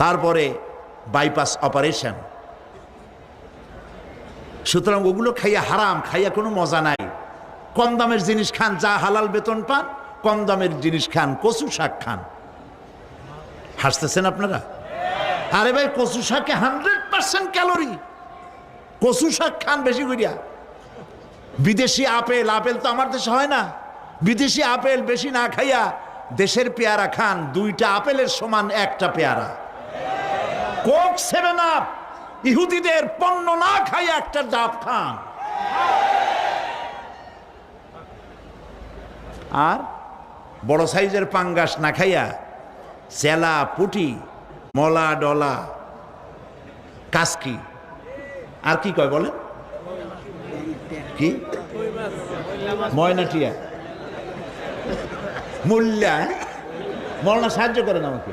তারপরে bypass operation. সুতরাং ওগুলো খাইয়া হারাম, খাইয়া কোনো মজা নাই। কম দামের জিনিস খান, যা হালাল বেতন পান, কম দামের জিনিস খান, কচু শাক খান। হাসতেছেন আপনারা? আরে ভাই, কচু শাকে 100% ক্যালোরি। কচু শাক খান বেশি করিয়া। বিদেশি আপেল, আপেল তো আমার দেশে হয় না। বিদেশি আপেল বেশি না খাইয়া দেশের পেয়ারা খান। 2টা আপেলের সমান 1টা পেয়ারা। কোক 7 আপ ইহুদিদের পণ্য না খাইয়া 1টা ডাব খান। আর বড় সাইজের পাঙ্গাস না খাইয়া চেলা, পুটি, মলা, ডলা, কাসকি, আর কি কয় বলে, কি ময়নাটিয়া, মুল্লা, মলনা সাহায্য করেন আমাকে।